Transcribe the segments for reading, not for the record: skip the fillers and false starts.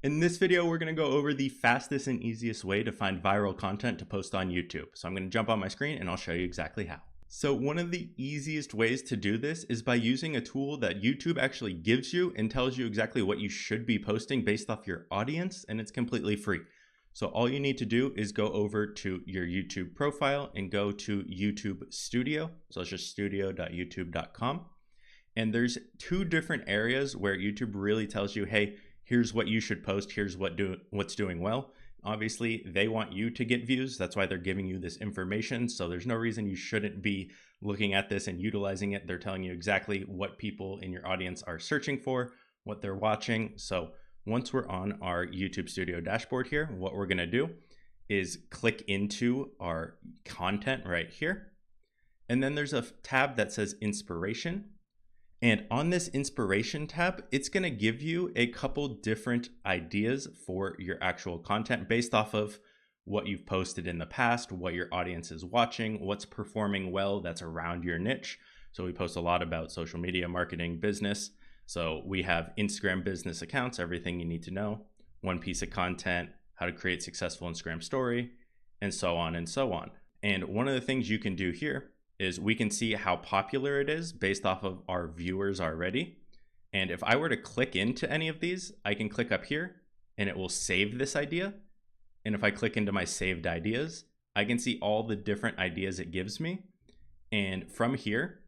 In this video, we're going to go over the fastest and easiest way to find viral content to post on YouTube. So I'm going to jump on my screen and I'll show you exactly how. So one of the easiest ways to do this is by using a tool that YouTube actually gives you and tells you exactly what you should be posting based off your audience, and it's completely free. So all you need to do is go over to your YouTube profile and go to YouTube Studio. So it's just studio.youtube.com. And there's two different areas where YouTube really tells you, hey, here's what you should post, here's what's doing well. Obviously, they want you to get views. That's why they're giving you this information. So there's no reason you shouldn't be looking at this and utilizing it. They're telling you exactly what people in your audience are searching for, what they're watching. So once we're on our YouTube Studio dashboard here, what we're going to do is click into our content right here. And then there's a tab that says Inspiration. And on this Inspiration tab, it's going to give you a couple different ideas for your actual content based off of what you've posted in the past, what your audience is watching, what's performing well that's around your niche. So we post a lot about social media, marketing, business. So we have Instagram business accounts, everything you need to know, one piece of content, how to create successful Instagram story, and so on and so on. And one of the things you can do here is we can see how popular it is based off of our viewers already. And if I were to click into any of these, I can click up here and it will save this idea. And if I click into my saved ideas, I can see all the different ideas it gives me. And from here,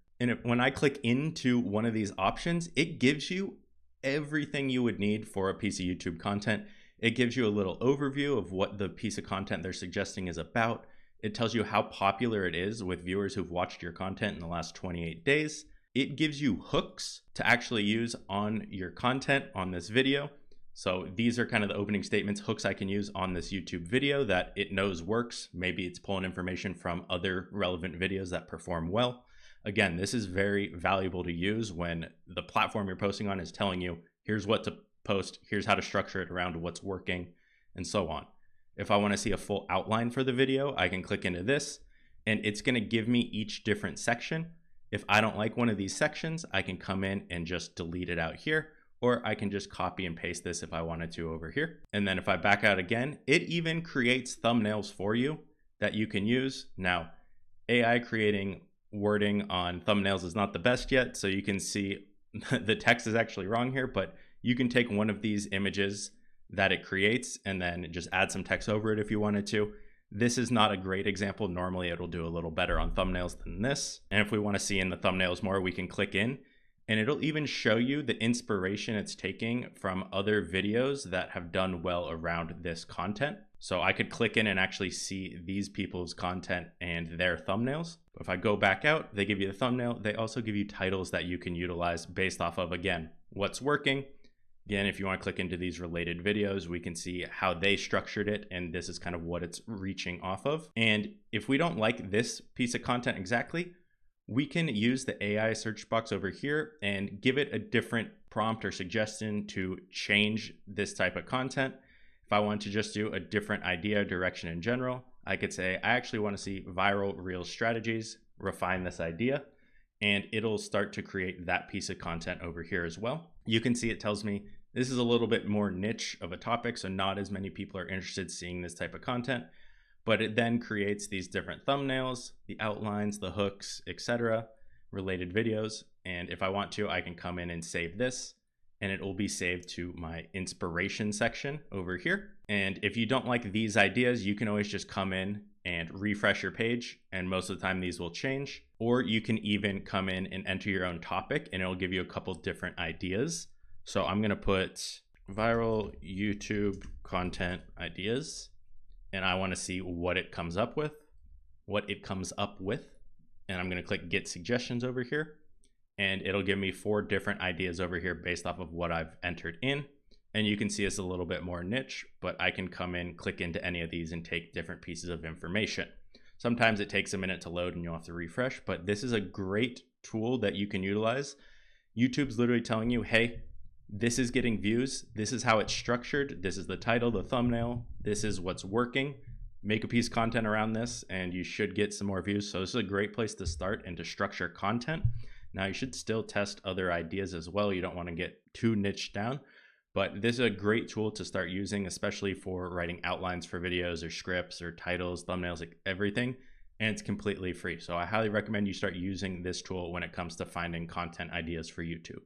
when I click into one of these options, it gives you everything you would need for a piece of YouTube content. It gives you a little overview of what the piece of content they're suggesting is about. It tells you how popular it is with viewers who've watched your content in the last 28 days. It gives you hooks to actually use on your content on this video. So these are kind of the opening statements, hooks I can use on this YouTube video that it knows works. Maybe it's pulling information from other relevant videos that perform well. Again, this is very valuable to use when the platform you're posting on is telling you, here's what to post, here's how to structure it around what's working, and so on. If I want to see a full outline for the video, I can click into this and it's going to give me each different section. If I don't like one of these sections, I can come in and just delete it out here, or I can just copy and paste this if I wanted to over here. And then if I back out again, it even creates thumbnails for you that you can use. Now, AI creating wording on thumbnails is not the best yet. So you can see the text is actually wrong here, but you can take one of these images that it creates and then just add some text over it if you wanted to. This is not a great example. Normally it'll do a little better on thumbnails than this. And if we want to see in the thumbnails more, we can click in and it'll even show you the inspiration it's taking from other videos that have done well around this content. So I could click in and actually see these people's content and their thumbnails. If I go back out, they give you the thumbnail. They also give you titles that you can utilize based off of, again, what's working. Again, if you want to click into these related videos, we can see how they structured it, and this is kind of what it's reaching off of. And if we don't like this piece of content exactly, we can use the AI search box over here and give it a different prompt or suggestion to change this type of content. If I want to just do a different idea, direction in general, I could say, I actually want to see viral reel strategies, refine this idea, and it'll start to create that piece of content over here as well. You can see it tells me this is a little bit more niche of a topic, so not as many people are interested in seeing this type of content, but it then creates these different thumbnails, the outlines, the hooks, etc., related videos. And if I want to, I can come in and save this, and it will be saved to my inspiration section over here. And if you don't like these ideas, you can always just come in and refresh your page, and most of the time these will change. Or you can even come in and enter your own topic and it'll give you a couple different ideas. So I'm going to put viral YouTube content ideas, and I want to see what it comes up with, And I'm going to click get suggestions over here, and it'll give me 4 different ideas over here based off of what I've entered in. And you can see it's a little bit more niche, but I can come in, click into any of these and take different pieces of information. Sometimes it takes a minute to load and you'll have to refresh, but this is a great tool that you can utilize. YouTube's literally telling you, hey, this is getting views. This is how it's structured. This is the title, the thumbnail. This is what's working. Make a piece of content around this and you should get some more views. So this is a great place to start and to structure content. Now you should still test other ideas as well. You don't want to get too niched down, But this is a great tool to start using, especially for writing outlines for videos or scripts or titles, thumbnails, like everything. And it's completely free. So I highly recommend you start using this tool when it comes to finding content ideas for YouTube.